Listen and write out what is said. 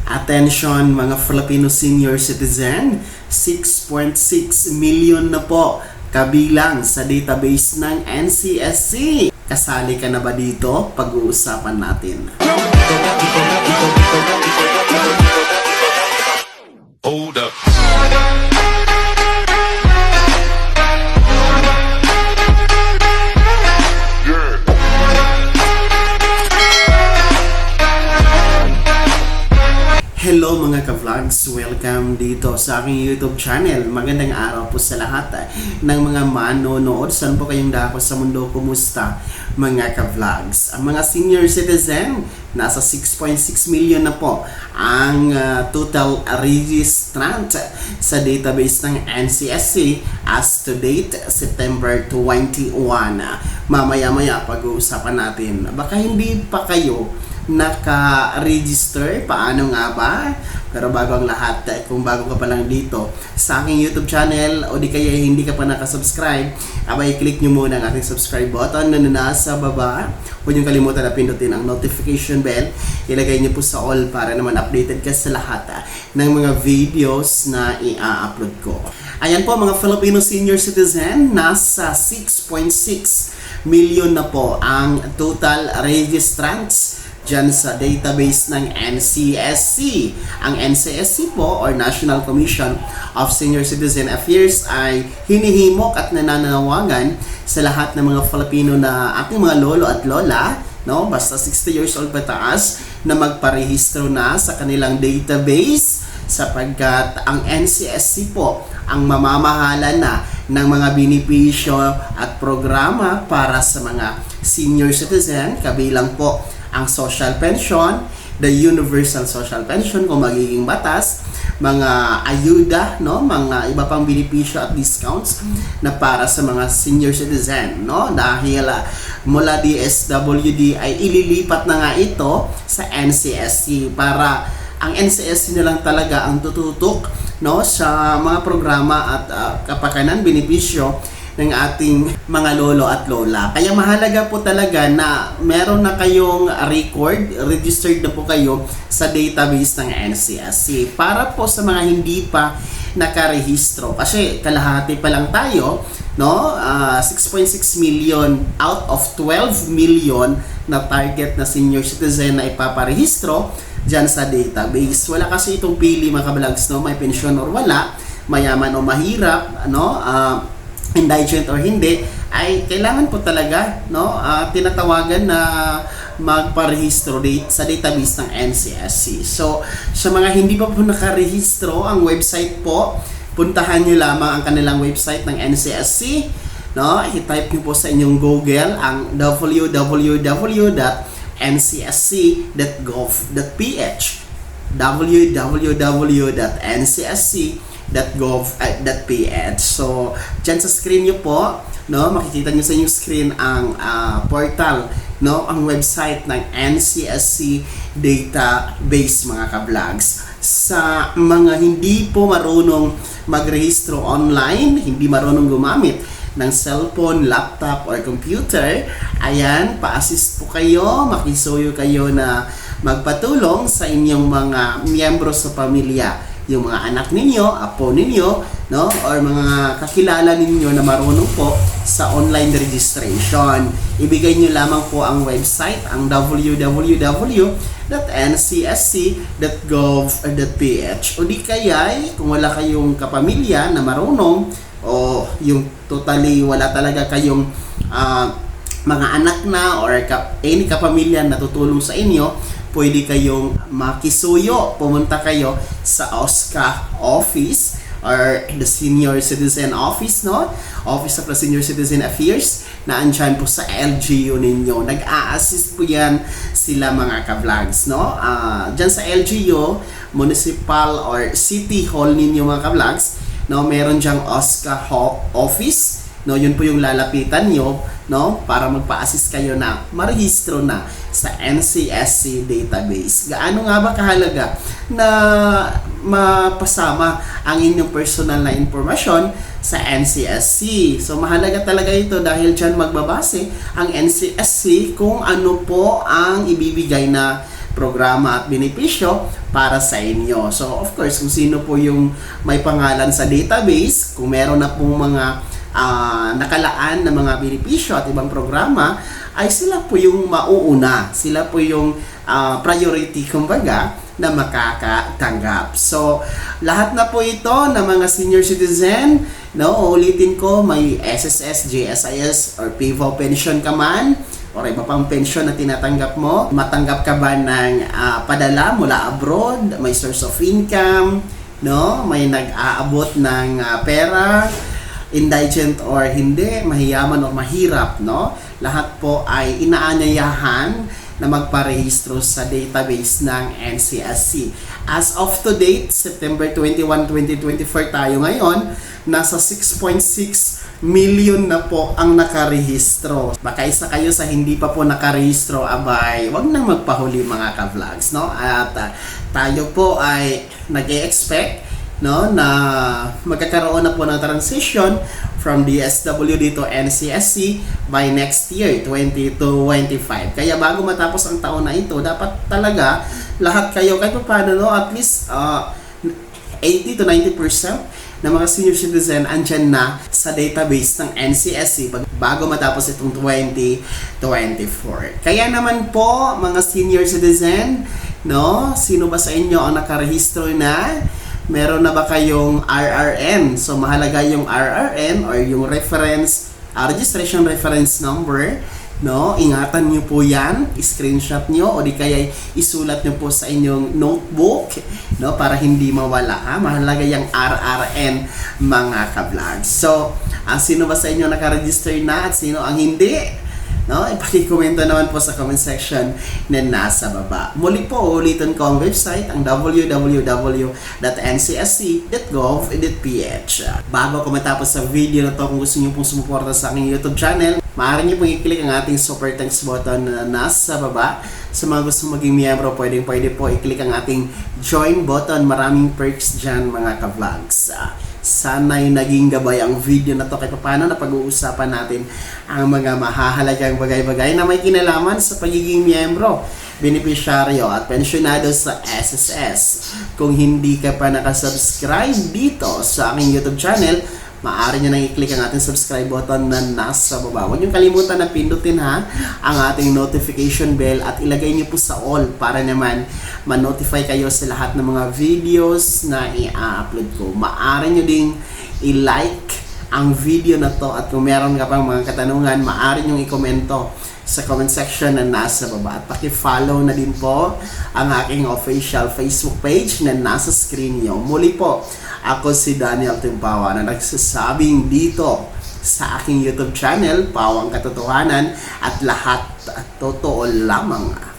Attention mga Filipino senior citizen, 6.6 million na po kabilang sa database ng NCSC. Kasali ka na ba dito? Pag-uusapan natin. Hold up. Hello mga ka-vlogs! Welcome dito sa aking YouTube channel. Magandang araw po sa lahat ng mga manonood. Saan po kayong dako sa mundo? Kumusta mga ka-vlogs? Ang mga senior citizen, nasa 6.6 million na po ang total registrant sa database ng NCSC as to date, September 21. Mamaya-maya pag-uusapan natin. Baka hindi pa kayo naka-register, paano nga ba? Pero bago ang lahat, kung bago ka pa lang dito sa aking YouTube channel o di kaya hindi ka pa nakasubscribe, abay click nyo muna ang ating subscribe button na nasa baba. Huwag nyo kalimutan na pindutin ang notification bell. Ilagay nyo po sa all para naman updated ka sa lahat ng mga videos na i-upload ko. Ayan po mga Filipino senior citizen, nasa 6.6 million na po ang total registrants dyan sa database ng NCSC. Ang NCSC po, or National Commission of Senior Citizen Affairs, ay hinihimok at nananawagan sa lahat ng mga Filipino na ating mga lolo at lola, no, basta 60 years old pataas, na magparehistro na sa kanilang database sapagkat ang NCSC po ang mamamahala na ng mga benepisyo at programa para sa mga senior citizen, kabilang po ang social pension, the universal social pension kung magiging batas, mga ayuda, no, mga iba pang benepisyo at discounts na para sa mga senior citizen, no, dahil mula DSWD ay ililipat na nga ito sa NCSC para ang NCSC na lang talaga ang tututok, no, sa mga programa at kapakanan, benepisyo ng ating mga lolo at lola. Kaya mahalaga po talaga na meron na kayong registered na po kayo sa database ng NCSC. Para po sa mga hindi pa nakarehistro, kasi kalahati pa lang tayo, no? 6.6 million out of 12 million na target na senior citizen na ipaparehistro dyan sa database. Wala kasi itong pili mga kabalags, no? May pensyon or wala, mayaman o mahirap, no? Indigent or hindi, ay kailangan po talaga, no, tinatawagan na magparehistro sa database ng NCSC. So, sa mga hindi pa po nakarehistro, ang website po, puntahan nyo lamang ang kanilang website ng NCSC, no? I-type nyo po sa inyong Google ang www.ncsc.gov.ph www.ncsc.gov.ph. So, dyan sa screen nyo po, no, makikita nyo sa inyong screen ang portal, no, ang website ng NCSC database mga ka-vlogs. Sa mga hindi po marunong magrehistro online, hindi marunong gumamit ng cellphone, laptop, or computer, ayan, pa-assist po kayo, makisuyo kayo na magpatulong sa inyong mga miyembro sa pamilya, yung mga anak ninyo, apo ninyo, no, or mga kakilala ninyo na marunong po sa online registration. Ibigay nyo lamang po ang website, ang www.ncsc.gov.ph, o di kaya kung wala kayong kapamilya na marunong, o yung totally wala talaga kayong mga anak na or any kapamilya na tutulong sa inyo, pwede kayong makisuyo, pumunta kayo sa OSCA office or the Senior Citizen Office, no? Office of the Senior Citizen Affairs, na andyan po sa LGU ninyo. Nag-a-assist po yan sila mga ka-vlogs, no? Dyan sa LGU, municipal or city hall ninyo mga ka-vlogs, no? Meron dyang OSCA office, no, yun po yung lalapitan nyo, no, para magpa-assist kayo na marehistro na sa NCSC database. Gaano nga ba kahalaga na mapasama ang inyong personal na impormasyon sa NCSC? So mahalaga talaga ito dahil dyan magbabase ang NCSC kung ano po ang ibibigay na programa at benepisyo para sa inyo. So of course, kung sino po yung may pangalan sa database, kung meron na pong mga nakalaan na mga benepisyo at ibang programa, ay sila po yung mauuna. Sila po yung priority, kumbaga, na makakatanggap. So, lahat na po ito na mga senior citizen, no, ulitin ko, may SSS, GSIS, or PIVO pension ka man, or iba pang pension na tinatanggap mo, matanggap ka ba ng padala mula abroad, may source of income, no, may nag-aabot ng pera, indigent or hindi, mahiyaman o mahirap, no? Lahat po ay inaanyayahan na magparehistro sa database ng NCSC. As of to date, September 21, 2024 tayo ngayon, nasa 6.6 million na po ang nakarehistro. Baka isa kayo sa hindi pa po nakarehistro, abay, wag nang magpahuli mga ka-vlogs, no? At tayo po ay nag-e-expect, no, na magkakaroon na po ng transition from DSWD to NCSC by next year, 2025. Kaya bago matapos ang taon na ito, dapat talaga lahat kayo, kahit paano, no, at least 80 to 90% ng mga senior citizen andyan na sa database ng NCSC bago matapos itong 2024. Kaya naman po, mga senior citizen, no, sino ba sa inyo ang nakarehistro na? Meron na ba kayong RRN? So, mahalaga yung RRN or yung reference, registration reference number, no? Ingatan nyo po yan, screenshot nyo, o di kaya isulat nyo po sa inyong notebook, no? Para hindi mawala, ha? Mahalaga yung RRN, mga ka-vlogs. So, sino ba sa inyo nakaregister na at sino ang hindi? No, ipakikomento naman po sa comment section na nasa baba. Muli po, ulitin ko ang website, ang www.ncsc.gov.ph. Bago ko matapos sa video na to, kung gusto niyo pong sumuporta sa aking YouTube channel, maaari niyo pong i-click ang ating super thanks button na nasa baba. Sa mga gusto maging miyembro, pwede po i-click ang ating join button. Maraming perks dyan, mga ka-vlogs. Sana'y naging gabay ang video na to kahit paano na pag-uusapan natin ang mga mahahalagang bagay-bagay na may kinalaman sa pagiging miyembro, benepisyaryo at pensyonado sa SSS. Kung hindi ka pa nakasubscribe dito sa aking YouTube channel, maaari nyo nang i-click ang ating subscribe button na nasa baba. Huwag nyo kalimutan na pindutin, ha, ang ating notification bell at ilagay nyo po sa all para naman ma-notify kayo sa lahat ng mga videos na i-upload ko. Maaari nyo ding i-like ang video na to at kung meron ka pang mga katanungan, maaari nyo i-komento sa comment section na nasa baba. At paki-follow na din po ang aking official Facebook page na nasa screen nyo. Muli po, ako si Daniel Timpawa na nagsasabing dito sa aking YouTube channel, Pawang Katotohanan, at lahat totoo lamang.